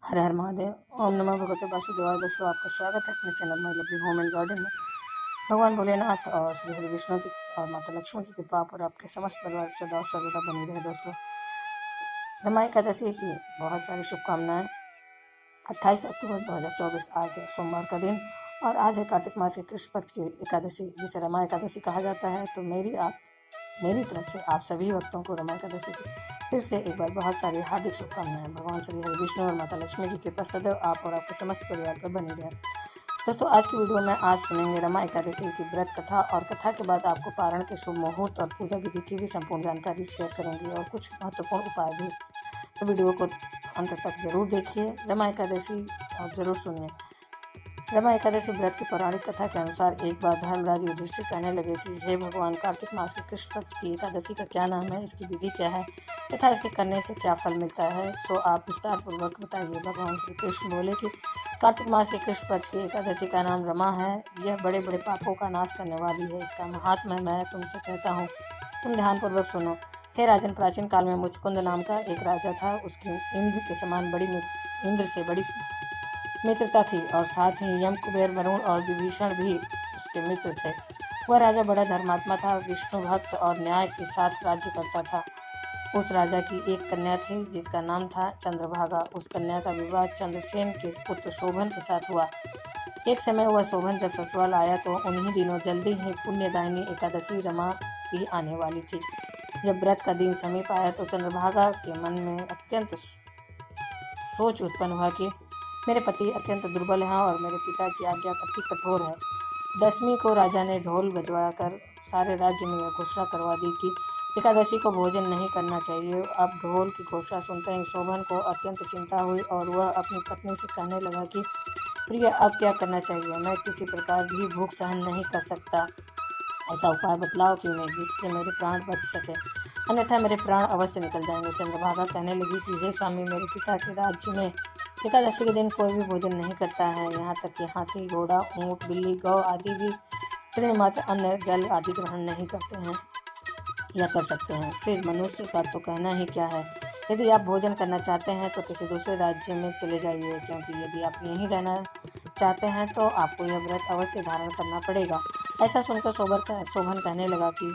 हर हर महादेव। ओम नमः भगवते वासुदेवाय। दोस्तों, आपका स्वागत है अपने channel my lovely home and garden में। भगवान भोलेनाथ और श्री हरि विष्णु की और माता लक्ष्मी की कृपा पर आपके समस्त परिवार सदा और सर्वदा बनी रहे। दोस्तों, रमा एकादशी की बहुत सारी शुभकामनाएं। 28 अक्टूबर 2024 आज है सोमवार का दिन और आज है कार्तिक मास की कृष्ण पक्ष की एकादशी, जिसे रमा एकादशी कहा जाता है। तो मेरी तरफ से आप सभी भक्तों को रमा एकादशी की फिर से एक बार बहुत सारी हार्दिक शुभकामनाएं। भगवान श्री हरि विष्णु और माता लक्ष्मी की कृपा सदैव आप और आपके समस्त परिवार पर बनी रहे। दोस्तों, आज की वीडियो में आप सुनेंगे रमा एकादशी की व्रत कथा और कथा के बाद आपको पारण के शुभ मुहूर्त और पूजा विधि की भी संपूर्ण जानकारी शेयर करूंगी और कुछ महत्वपूर्ण उपाय भी। तो वीडियो को अंत तक जरूर देखिए, रमा एकादशी और जरूर सुनिए। रमा एकादशी व्रत की पौराणिक कथा के अनुसार एक बार धर्मराज युधिष्ठिर कहने लगे कि हे भगवान, कार्तिक मास के कृष्ण पक्ष की एकादशी का क्या नाम है, इसकी विधि क्या है तथा इसके करने से क्या फल मिलता है, सो आप विस्तार पूर्वक बताइए। भगवान श्री कृष्ण बोले कि कार्तिक मास के कृष्ण पक्ष की एकादशी का नाम रमा है। यह बड़े बड़े पापों का नाश करने वाली है। इसका महात्म्य मैं तुमसे कहता हूँ, तुम ध्यानपूर्वक सुनो। हे राजन, प्राचीन काल में मुचकुंद नाम का एक राजा था। उसकी इंद्र के समान इंद्र से बड़ी मित्रता थी और साथ ही यम, कुबेर, वरुण और विभीषण भी उसके मित्र थे। वह राजा बड़ा धर्मात्मा था, विष्णु भक्त और न्याय के साथ राज्य करता था। उस राजा की एक कन्या थी जिसका नाम था चंद्रभागा। उस कन्या का विवाह चंद्रसेन के पुत्र शोभन के साथ हुआ। एक समय वह शोभन जब ससुराल आया तो उन्हीं दिनों जल्दी ही पुण्यदायिनी एकादशी रमा भी आने वाली थी। जब व्रत का दिन समीप आया तो चंद्रभागा के मन में अत्यंत सोच उत्पन्न हुआ कि मेरे पति अत्यंत दुर्बल हैं और मेरे पिता की आज्ञा अति कठोर है। 10वीं को राजा ने ढोल बजवाकर सारे राज्य में यह घोषणा करवा दी कि एकादशी को भोजन नहीं करना चाहिए। अब ढोल की घोषणा सुनते ही शोभन को अत्यंत चिंता हुई और वह अपनी पत्नी से कहने लगा कि प्रिय, अब क्या करना चाहिए? मैं किसी प्रकार भी भूख सहन नहीं कर सकता। ऐसा उपाय बतलाओ कि मैं जिससे मेरे प्राण बच सके, अन्यथा मेरे प्राण अवश्य निकल जाएंगे। चंद्रभागा कहने लगी कि हे स्वामी, मेरे पिता के राज्य में एकादशी के दिन कोई भी भोजन नहीं करता है। यहाँ तक कि हाथी, घोड़ा, ऊंट, बिल्ली, गौ आदि भी तृणमात्र अन्न, जल आदि ग्रहण नहीं करते हैं या कर सकते हैं। फिर मनुष्य का तो कहना ही क्या है। यदि आप भोजन करना चाहते हैं तो किसी दूसरे राज्य में चले जाइए, क्योंकि यदि आप यहीं रहना चाहते हैं तो आपको यह व्रत अवश्य धारण करना पड़ेगा। ऐसा सुनकर शोभन कहने लगा कि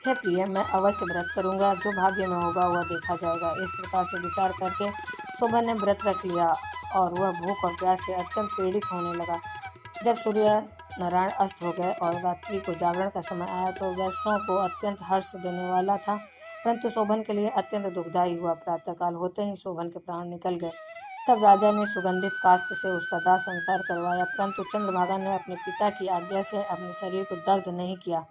हे प्रिय, मैं अवश्य व्रत करूंगा। जो भाग्य में होगा वह देखा जाएगा। इस प्रकार से विचार करके शोभन ने व्रत रख लिया और वह भूख और प्यास से अत्यंत पीड़ित होने लगा। जब सूर्य नारायण अस्त हो गए और रात्रि को जागरण का समय आया तो वैष्णव को अत्यंत हर्ष देने वाला था, परंतु शोभन के लिए अत्यंत दुखदायी हुआ। प्रातःकाल होते ही शोभन के प्राण निकल गए। तब राजा ने सुगंधित काष्ठ से उसका दाह संस्कार करवाया, परंतु चंद्रभागा ने अपने पिता की आज्ञा से अपने शरीर को दग्ध नहीं किया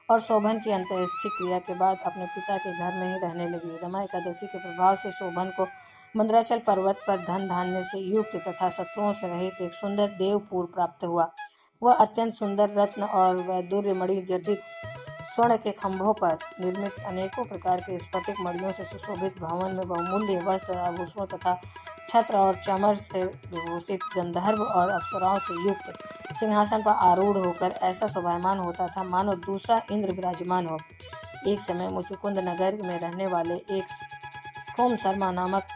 और शोभन की अंत्येष्टि क्रिया के बाद अपने पिता के घर में ही रहने लगी। रमा एकादशी के प्रभाव से शोभन को मंदराचल पर्वत पर धन धान्य से युक्त तथा शत्रुओं से रहित एक सुंदर देवपुर प्राप्त हुआ। वह अत्यंत सुंदर रत्न और वैदुर्य मणि जटित स्वर्ण के खंभों पर निर्मित अनेकों प्रकार के स्फटिक मणियों से सुशोभित भवन में बहुमूल्य वस्त्र, आभूषणों तथा छत्र और चमर से विभूषित गंधर्व और अप्सराओं से युक्त सिंहासन पर आरूढ़ होकर ऐसा शोभायमान होता था मानो दूसरा इंद्र विराजमान हो। एक समय मुचुकुंद नगर में रहने वाले एक सोम शर्मा नामक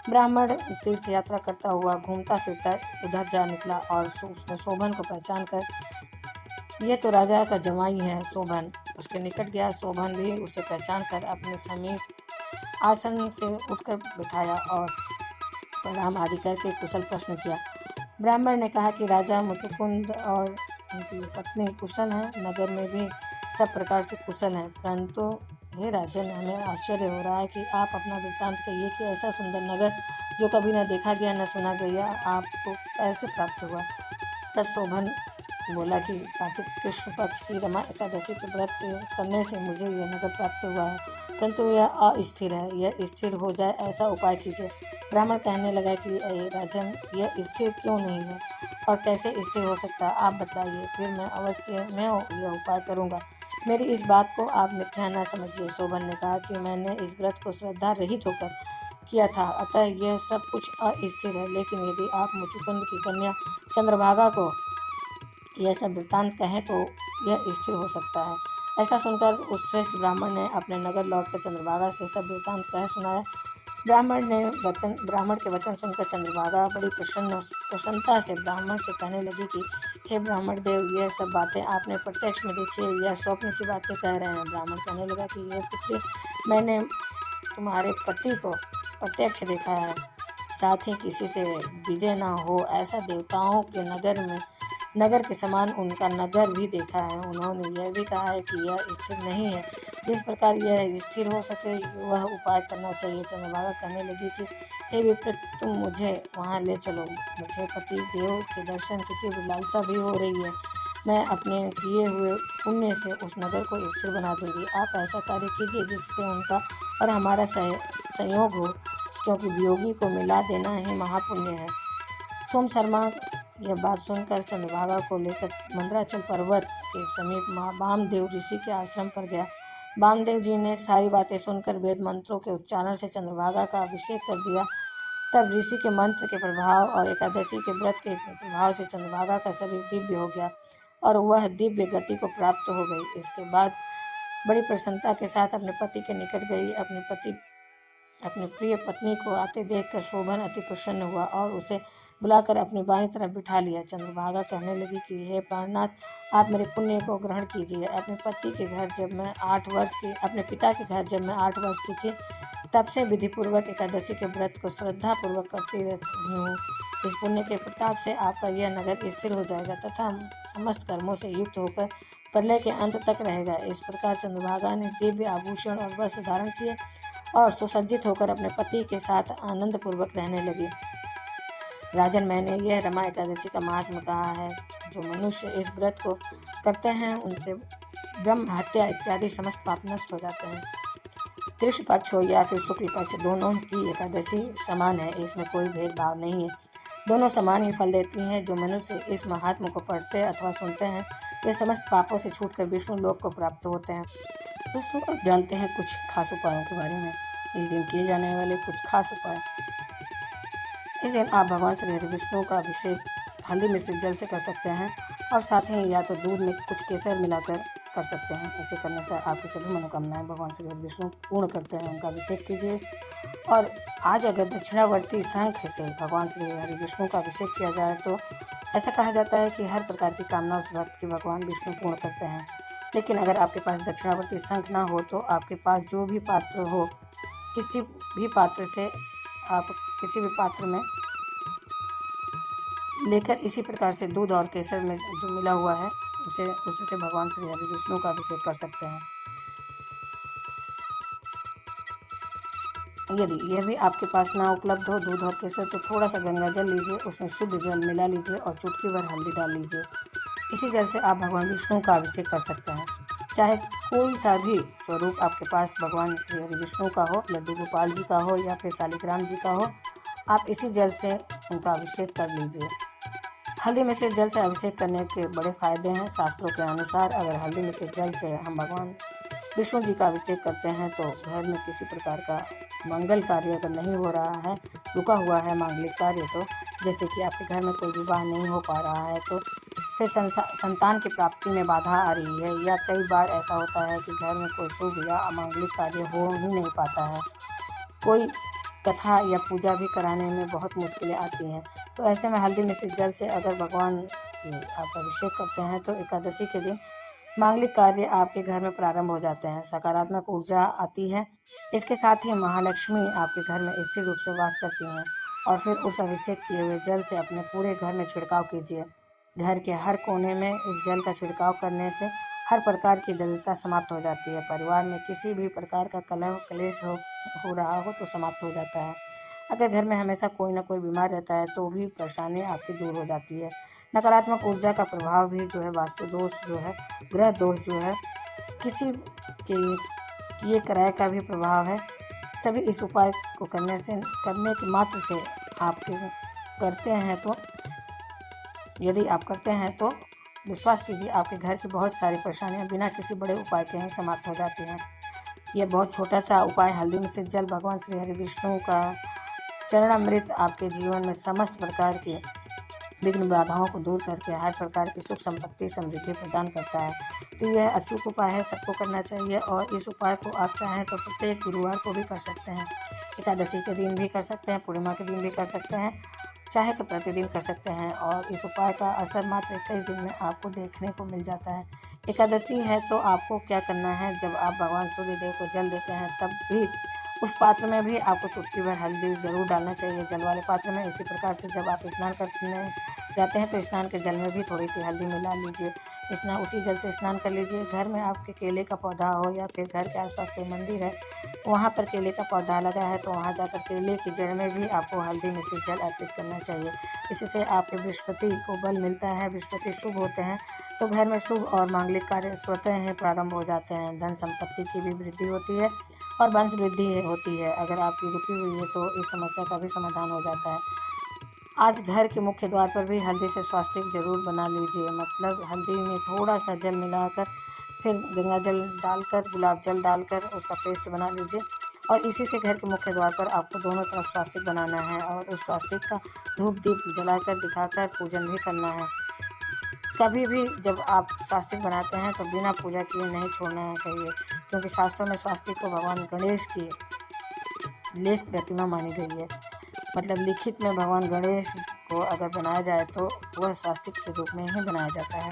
ब्राह्मण तीर्थ यात्रा करता हुआ घूमता फिरता उधर जा निकला और उसने शोभन को पहचान कर यह तो राजा का जमाई है शोभन, उसके निकट गया। शोभन भी उसे पहचान कर अपने समीप आसन से उठकर बिठाया और प्रणाम आदि करके कुशल प्रश्न किया। ब्राह्मण ने कहा कि राजा मुचुकुंद और उनकी पत्नी कुशल हैं, नगर में भी सब प्रकार से कुशल हैं, परंतु हे राजन, हमें आश्चर्य हो रहा है कि आप अपना वृत्तांत कहिए कि ऐसा सुंदर नगर जो कभी न देखा गया न सुना गया आपको कैसे प्राप्त हुआ। तब शोभन बोला कि कार्तिक कृष्ण पक्ष की रमा एकादशी के व्रत करने से मुझे यह नगर प्राप्त हुआ है, परंतु यह अस्थिर है। यह स्थिर हो जाए ऐसा उपाय कीजिए। ब्राह्मण कहने लगा कि राजन, यह स्थिर क्यों नहीं है और कैसे स्थिर हो सकता है, आप बताइए, फिर मैं अवश्य यह उपाय करूँगा। मेरी इस बात को आप मिथ्या न समझिए। शोभन ने कहा कि मैंने इस व्रत को श्रद्धा रहित होकर किया था, अतः यह सब कुछ अस्थिर है। लेकिन यदि आप मुचुकुंद की कन्या चंद्रभागा को यह सब वृत्तांत कहें तो यह स्थिर हो सकता है। ऐसा सुनकर उस श्रेष्ठ ब्राह्मण ने अपने नगर लौटकर चंद्रभागा से सब वृत्तांत कह सुनाया। ब्राह्मण के वचन सुनकर चंद्रभागा बड़ी प्रसन्नता से ब्राह्मण से कहने लगी कि हे ब्राह्मण देव, यह सब बातें आपने प्रत्यक्ष में देखी है या स्वप्न की बातें कह रहे हैं। ब्राह्मण कहने लगा कि यह पुत्री, मैंने तुम्हारे पति को प्रत्यक्ष देखा है, साथ ही किसी से विजय न हो ऐसा देवताओं के नगर के समान उनका नगर भी देखा है। उन्होंने यह भी कहा है कि यह स्थिर नहीं है, जिस प्रकार यह स्थिर हो सके वह उपाय करना चाहिए। चंद्रभागा कहने लगी कि हे विप्र, तुम मुझे वहाँ ले चलो, मुझे पति देव के दर्शन की तीव्र लालसा भी हो रही है। मैं अपने किए हुए पुण्य से उस नगर को स्थिर बना दूंगी। आप ऐसा कार्य कीजिए जिससे उनका और हमारा संयोग हो, क्योंकि वियोगी को मिला देना ही महापुण्य है। सोम शर्मा यह बात सुनकर चंद्रभागा को लेकर मंदराचल पर्वत के समीप वामदेव ऋषि के आश्रम पर गया। वामदेव जी ने सारी बातें सुनकर वेद मंत्रों के उच्चारण से चंद्रभागा का अभिषेक कर दिया। तब ऋषि के मंत्र के प्रभाव और एकादशी के व्रत के प्रभाव से चंद्रभागा का शरीर दिव्य हो गया और वह दिव्य गति को प्राप्त हो गई। इसके बाद बड़ी प्रसन्नता के साथ अपने पति के निकट गई। अपनी प्रिय पत्नी को आते देखकर शोभन अति प्रसन्न हुआ और उसे बुलाकर अपनी बाईं तरफ बिठा लिया। चंद्रभागा कहने लगी कि हे प्राणनाथ, आप मेरे पुण्य को ग्रहण कीजिए। अपने पिता के घर जब मैं 8 वर्ष की थी, तब से विधिपूर्वक एकादशी के व्रत को श्रद्धापूर्वक करती रहती हूँ। इस पुण्य के प्रताप से आपका यह नगर स्थिर हो जाएगा तथा समस्त कर्मों से युक्त होकर प्रलय के अंत तक रहेगा। इस प्रकार चंद्रभागा ने दिव्य आभूषण और वस्त्र धारण किए और सुसज्जित होकर अपने पति के साथ आनंद पूर्वक रहने लगी। राजन, मैंने यह रमा एकादशी का महात्मा कहा है। जो मनुष्य इस व्रत को करते हैं उनके ब्रह्म हत्या इत्यादि समस्त पाप नष्ट हो जाते हैं। कृष्ण पक्ष हो या फिर शुक्ल पक्ष, दोनों की एकादशी समान है, इसमें कोई भेदभाव नहीं है। दोनों समान ही फल देती हैं। जो मनुष्य इस महात्मा को पढ़ते अथवा सुनते हैं वे समस्त पापों से छूटकर विष्णु लोक को प्राप्त होते हैं। दोस्तों, आप जानते हैं कुछ खास उपायों के बारे में। इस दिन किए जाने वाले कुछ खास उपाय। इस दिन आप भगवान श्री हरि विष्णु का अभिषेक हल्दी मिश्रित जल से कर सकते हैं और साथ ही या तो दूध में कुछ केसर मिलाकर कर सकते हैं। ऐसे करने से आपकी सभी मनोकामनाएं भगवान श्री हरि विष्णु पूर्ण करते हैं। उनका अभिषेक कीजिए। और आज अगर दक्षिणावर्ती शंख से भगवान श्री हरि विष्णु का अभिषेक किया जाए तो ऐसा कहा जाता है कि हर प्रकार की कामना उस भक्त की भगवान विष्णु पूर्ण करते हैं। लेकिन अगर आपके पास दक्षिणावर्ती शंख ना हो तो आपके पास जो भी पात्र हो, किसी भी पात्र से आप किसी भी पात्र में लेकर इसी प्रकार से दूध और केसर में जो मिला हुआ है उससे भगवान श्री हरि विष्णु का अभिषेक कर सकते हैं। यदि यह भी आपके पास ना उपलब्ध हो दूध और केसर, तो थोड़ा सा गंगा जल लीजिए, उसमें शुद्ध जल मिला लीजिए और चुटकी भर हल्दी डाल लीजिए। इसी जल से आप भगवान विष्णु का अभिषेक कर सकते हैं। चाहे कोई सा भी स्वरूप आपके पास भगवान श्री हरि विष्णु का हो, लड्डू गोपाल जी का हो या फिर शालिग्राम जी का हो, आप इसी जल से उनका अभिषेक कर लीजिए। हल्दी मिश्रित जल से अभिषेक करने के बड़े फायदे हैं। शास्त्रों के अनुसार अगर हल्दी मिश्रित जल से हम भगवान विष्णु जी का अभिषेक करते हैं तो घर में किसी प्रकार का मंगल कार्य अगर नहीं हो रहा है, रुका हुआ है मांगलिक कार्य, तो जैसे कि आपके घर में कोई विवाह नहीं हो पा रहा है, तो फिर संतान की प्राप्ति में बाधा आ रही है, या कई बार ऐसा होता है कि घर में कोई शुभ या अमांगलिक कार्य हो ही नहीं पाता है, कोई कथा या पूजा भी कराने में बहुत मुश्किलें आती हैं, तो ऐसे में हल्दी मिश्रित जल से अगर भगवान आप अभिषेक करते हैं तो एकादशी के दिन मांगलिक कार्य आपके घर में प्रारंभ हो जाते हैं, सकारात्मक ऊर्जा आती है। इसके साथ ही महालक्ष्मी आपके घर में स्थिर रूप से वास करती हैं। और फिर उस अभिषेक किए हुए जल से अपने पूरे घर में छिड़काव कीजिए। घर के हर कोने में इस जल का छिड़काव करने से हर प्रकार की दरिद्रता समाप्त हो जाती है। परिवार में किसी भी प्रकार का कलह क्लेश हो रहा हो तो समाप्त हो जाता है। अगर घर में हमेशा कोई ना कोई बीमार रहता है तो भी परेशानी आपकी दूर हो जाती है। नकारात्मक ऊर्जा का प्रभाव भी जो है, वास्तु दोष जो है, ग्रह दोष जो है, किसी के किए कराए का भी प्रभाव है। सभी इस उपाय को करने के मात्र से आप करते हैं तो यदि आप करते हैं तो विश्वास कीजिए आपके घर की बहुत सारी परेशानियां बिना किसी बड़े उपाय के ही समाप्त हो जाती हैं। यह बहुत छोटा सा उपाय हल्दी मिश्रित जल भगवान श्री हरि विष्णु का चरणामृत आपके जीवन में समस्त प्रकार की विघ्न बाधाओं को दूर करके हर प्रकार की सुख संपत्ति समृद्धि प्रदान करता है। तो यह अचूक उपाय है, सबको करना चाहिए और इस उपाय को आप चाहें तो प्रत्येक गुरुवार को भी कर सकते हैं। एकादशी के दिन भी कर सकते हैं, पूर्णिमा के दिन भी कर सकते हैं, चाहे तो प्रतिदिन कर सकते हैं। और इस उपाय का असर मात्र 21 दिन में आपको देखने को मिल जाता है। एकादशी है तो आपको क्या करना है, जब आप भगवान सूर्यदेव को जल देते हैं तब भी उस पात्र में भी आपको चुटकी भर हल्दी ज़रूर डालना चाहिए, जल वाले पात्र में। इसी प्रकार से जब आप स्नान करने जाते हैं तो स्नान के जल में भी थोड़ी सी हल्दी मिला लीजिए, उसी जल से स्नान कर लीजिए। घर में आपके केले का पौधा हो या फिर घर के आसपास कोई मंदिर है, वहाँ पर केले का पौधा लगा है तो वहाँ जाकर केले की जड़ में भी आपको हल्दी मिश्रित जल अर्पित करना चाहिए। इससे आपके बृहस्पति को बल मिलता है, बृहस्पति शुभ होते हैं तो घर में शुभ और मांगलिक कार्य स्वतः ही प्रारंभ हो जाते हैं। धन संपत्ति की भी वृद्धि होती है और वंश वृद्धि होती है। अगर आपकी रुकी हुई है तो इस समस्या का भी समाधान हो जाता है। आज घर के मुख्य द्वार पर भी हल्दी से स्वास्तिक जरूर बना लीजिए, मतलब हल्दी में थोड़ा सा जल मिलाकर फिर गंगा जल डालकर, गुलाब जल डालकर उसका पेस्ट बना लीजिए। और इसी से घर के मुख्य द्वार पर आपको दोनों तरफ स्वास्तिक बनाना है और उस स्वास्तिक का धूप दीप जलाकर दिखाकर पूजन भी करना है। कभी भी जब आप स्वास्तिक बनाते हैं तो बिना पूजा किए नहीं छोड़ना चाहिए, क्योंकि शास्त्रों में स्वास्तिक को भगवान गणेश की लेख प्रतिमा मानी गई है। मतलब लिखित में भगवान गणेश को अगर बनाया जाए तो वह स्वास्तिक के रूप में ही बनाया जाता है।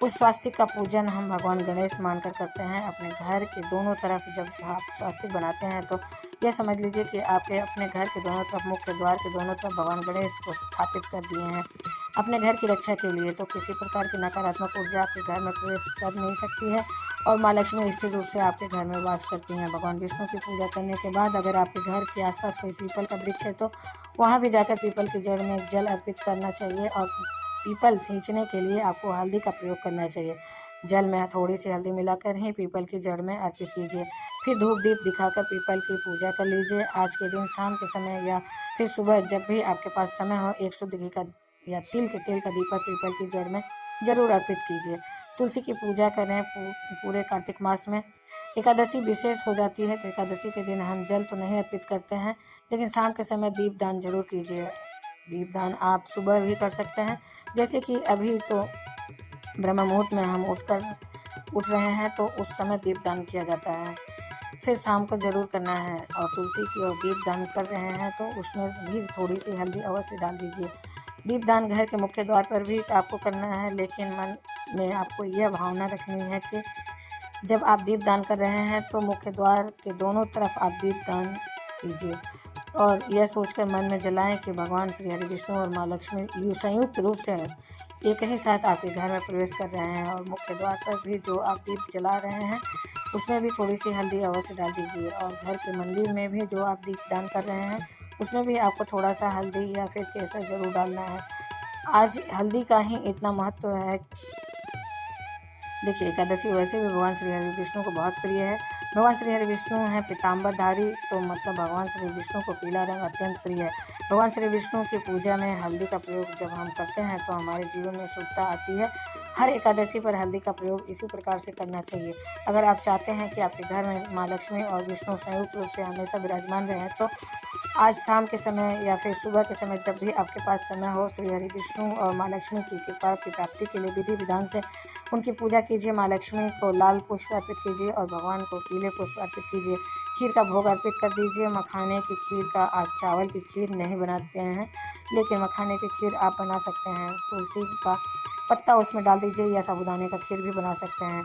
उस स्वास्तिक का पूजन हम भगवान गणेश मानकर करते हैं। अपने घर के दोनों तरफ जब आप स्वास्तिक बनाते हैं तो यह समझ लीजिए कि आपके अपने घर के दोनों तरफ, मुख्य द्वार के दोनों तरफ भगवान गणेश को स्थापित कर दिए हैं अपने घर की रक्षा के लिए। तो किसी प्रकार की नकारात्मक ऊर्जा आपके घर में प्रवेश कर नहीं सकती है और माँ लक्ष्मी स्थिर रूप से आपके घर में वास करती हैं। भगवान विष्णु की पूजा करने के बाद अगर आपके घर के आसपास कोई पीपल का वृक्ष है तो वहाँ भी जाकर पीपल की जड़ में जल अर्पित करना चाहिए और पीपल सींचने के लिए आपको हल्दी का प्रयोग करना चाहिए। जल में थोड़ी सी हल्दी मिलाकर ही पीपल की जड़ में अर्पित कीजिए, फिर धूप दीप दिखाकर पीपल की पूजा कर लीजिए। आज के दिन शाम के समय या फिर सुबह जब भी आपके पास समय हो, एक शुद्ध घी का या तिल के तेल का दीपक पीपल की जड़ में जरूर अर्पित कीजिए। तुलसी की पूजा करें पूरे कार्तिक मास में। एकादशी विशेष हो जाती है तो एकादशी के दिन हम जल तो नहीं अर्पित करते हैं, लेकिन शाम के समय दीपदान जरूर कीजिए। दीपदान आप सुबह भी कर सकते हैं, जैसे कि अभी तो ब्रह्म मुहूर्त में हम उठ रहे हैं तो उस समय दीपदान किया जाता है, फिर शाम को जरूर करना है। और तुलसी की ओर दीपदान कर रहे हैं तो उसमें भी थोड़ी सी हल्दी अवश्य डाल दीजिए। दीपदान घर के मुख्य द्वार पर भी आपको करना है, लेकिन मन में आपको यह भावना रखनी है कि जब आप दीपदान कर रहे हैं तो मुख्य द्वार के दोनों तरफ आप दीपदान कीजिए और यह सोचकर मन में जलाएं कि भगवान श्री हरि विष्णु और माँ लक्ष्मी संयुक्त रूप से एक ही साथ आपके घर में प्रवेश कर रहे हैं। और मुख्य द्वार पर भी जो आप दीप जला रहे हैं उसमें भी थोड़ी सी हल्दी अवश्य डाल दीजिए। और घर के मंदिर में भी जो आप दीपदान कर रहे हैं उसमें भी आपको थोड़ा सा हल्दी या फिर केसर जरूर डालना है। आज हल्दी का ही इतना महत्व है। देखिए, एकादशी वैसे भी भगवान श्री हरि विष्णु को बहुत प्रिय है। भगवान श्री हरि विष्णु हैं पीताम्बरधारी, तो मतलब भगवान श्री विष्णु को पीला रंग अत्यंत प्रिय है। भगवान श्री विष्णु की पूजा में हल्दी का प्रयोग जब हम करते हैं तो हमारे जीवन में शुभता आती है। हर एकादशी पर हल्दी का प्रयोग इसी प्रकार से करना चाहिए। अगर आप चाहते हैं कि आपके घर में माँ लक्ष्मी और विष्णु संयुक्त रूप से हमेशा विराजमान रहें तो आज शाम के समय या फिर सुबह के समय जब भी आपके पास समय हो, श्री हरि विष्णु और माँ लक्ष्मी की कृपा की प्राप्ति के लिए विधि विधान से उनकी पूजा कीजिए। माँ लक्ष्मी को लाल पुष्प अर्पित कीजिए और भगवान को पीले पुष्प अर्पित कीजिए। खीर का भोग अर्पित कर दीजिए। मखाने की खीर का, आज चावल की खीर नहीं बनाते हैं, लेकिन मखाने की खीर आप बना सकते हैं। तुलसी का पत्ता उसमें डाल दीजिए या साबूदाने का खीर भी बना सकते हैं।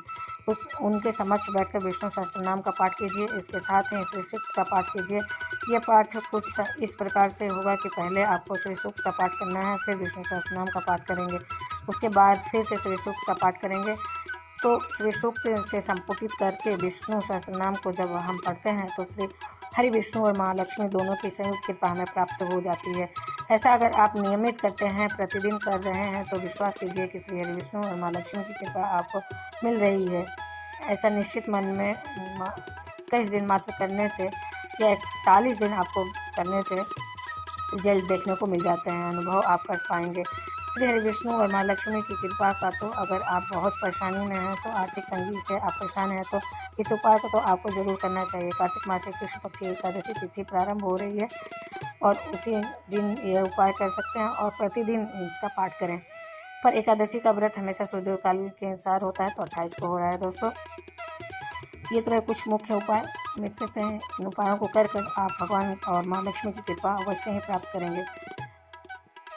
उनके समक्ष बैठकर विष्णु सहस्त्र नाम का पाठ कीजिए। इसके साथ ही श्री सूक्त का पाठ कीजिए। यह पाठ कुछ इस प्रकार से होगा कि पहले आपको श्री सूक्त का पाठ करना है, फिर विष्णु सहस्त्र नाम का पाठ करेंगे, उसके बाद फिर से श्री सूक्त का पाठ करेंगे। तो श्री सूक्त से संपुटित करके विष्णु सहस्त्र नाम को जब हम पढ़ते हैं तो श्री हरि विष्णु और माँ लक्ष्मी दोनों की संयुक्त कृपा हमें प्राप्त हो जाती है। ऐसा अगर आप नियमित करते हैं, प्रतिदिन कर रहे हैं, तो विश्वास कीजिए कि श्री हरि विष्णु और माँ लक्ष्मी की कृपा आपको मिल रही है। ऐसा निश्चित मन में 21 दिन मात्र करने से या 41 दिन आपको करने से रिजल्ट देखने को मिल जाते हैं, अनुभव आप कर पाएंगे। श्री हरि विष्णु और माँ लक्ष्मी की कृपा का तो अगर आप बहुत परेशानी में हैं, तो आर्थिक तंगी से आप परेशान हैं, तो इस उपाय को तो आपको जरूर करना चाहिए। कार्तिक मास की कृष्ण पक्ष एकादशी तिथि प्रारंभ हो रही है और उसी दिन यह उपाय कर सकते हैं और प्रतिदिन इसका पाठ करें। पर एकादशी का व्रत हमेशा सूर्योदय काल के अनुसार होता है, तो 28 को हो रहा है दोस्तों। ये तो है कुछ मुख्य उपाय। उम्मीद करते हैं इन उपायों को कर आप भगवान और माँ लक्ष्मी की कृपा अवश्य ही प्राप्त करेंगे।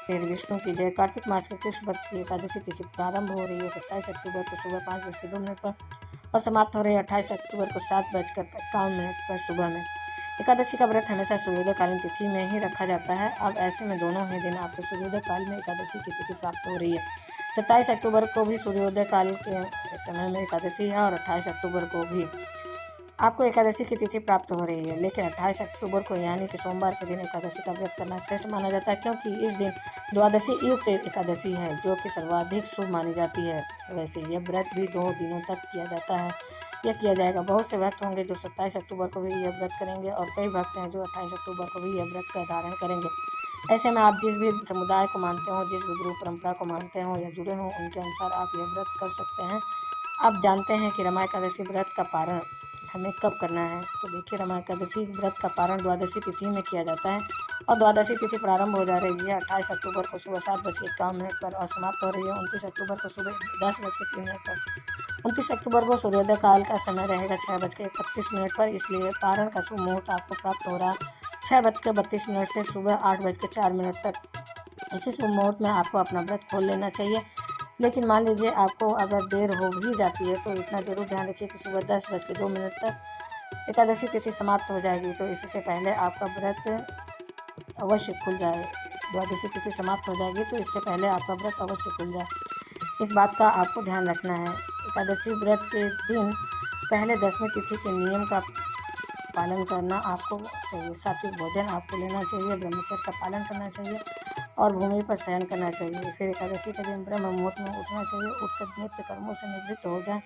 फिर विष्णु की जय। कार्तिक मास के कृष्ण पक्ष की एकादशी तिथि प्रारंभ हो रही है 27 अक्टूबर को सुबह 5:02 पर और समाप्त हो रही है 28 अक्टूबर को 7:51 पर सुबह में। एकादशी का व्रत हमेशा सूर्योदयकालीन तिथि में ही रखा जाता है। अब ऐसे में दोनों ही दिन आपको सूर्योदय काल में एकादशी की तिथि प्राप्त हो रही है। 27 अक्टूबर को भी सूर्योदय काल के समय में एकादशी है और 28 अक्टूबर को भी आपको एकादशी की तिथि प्राप्त हो रही है। लेकिन 28 अक्टूबर को यानी कि सोमवार के दिन एकादशी का व्रत करना श्रेष्ठ माना जाता है, क्योंकि इस दिन द्वादशी युक्त एकादशी है जो कि सर्वाधिक शुभ मानी जाती है। वैसे यह व्रत भी 2 दिनों तक किया जाता है, यह किया जाएगा। बहुत से भक्त होंगे जो 27 अक्टूबर को भी यह व्रत करेंगे और कई भक्त हैं जो 28 अक्टूबर को भी यह व्रत का धारण करेंगे। ऐसे में आप जिस भी समुदाय को मानते हो, जिस भी गुरु परंपरा को मानते हो या जुड़े हो, उनके अनुसार आप यह व्रत कर सकते हैं। आप जानते हैं कि रमा एकादशी व्रत का पारण हमें कब करना है। तो देखिए, रमा एकादशी व्रत का पारण द्वादशी तिथि में किया जाता है और द्वादशी तिथि प्रारंभ हो जा रही है 28 अक्टूबर को सुबह 7:51 पर और समाप्त हो रही है 29 अक्टूबर को सुबह 10:03 पर। 29 अक्टूबर को सूर्योदय काल का समय रहेगा 6:31 पर, इसलिए पारण का शुभ मुहूर्त आपको प्राप्त हो रहा है 6:32 से सुबह 8:04 तक। इसी शुभ मुहूर्त में आपको अपना व्रत खोल लेना चाहिए। लेकिन मान लीजिए आपको अगर देर हो भी जाती है तो इतना जरूर ध्यान रखिए कि सुबह 10:02 तक एकादशी तिथि समाप्त हो जाएगी, तो इससे पहले आपका व्रत अवश्य खुल जाए। द्वादशी तिथि समाप्त हो जाएगी तो इससे पहले आपका व्रत अवश्य खुल जाए। इस बात का आपको ध्यान रखना है। एकादशी व्रत के दिन पहले 10वीं तिथि के नियम का पालन करना आपको चाहिए। सात्विक भोजन आपको लेना चाहिए, ब्रह्मचर्य का पालन करना चाहिए और भूमि पर शयन करना चाहिए। फिर एकादशी के दिन ब्रह्म मुहूर्त में उठना चाहिए, उठकर नित्य कर्मों से निवृत्त हो जाएं।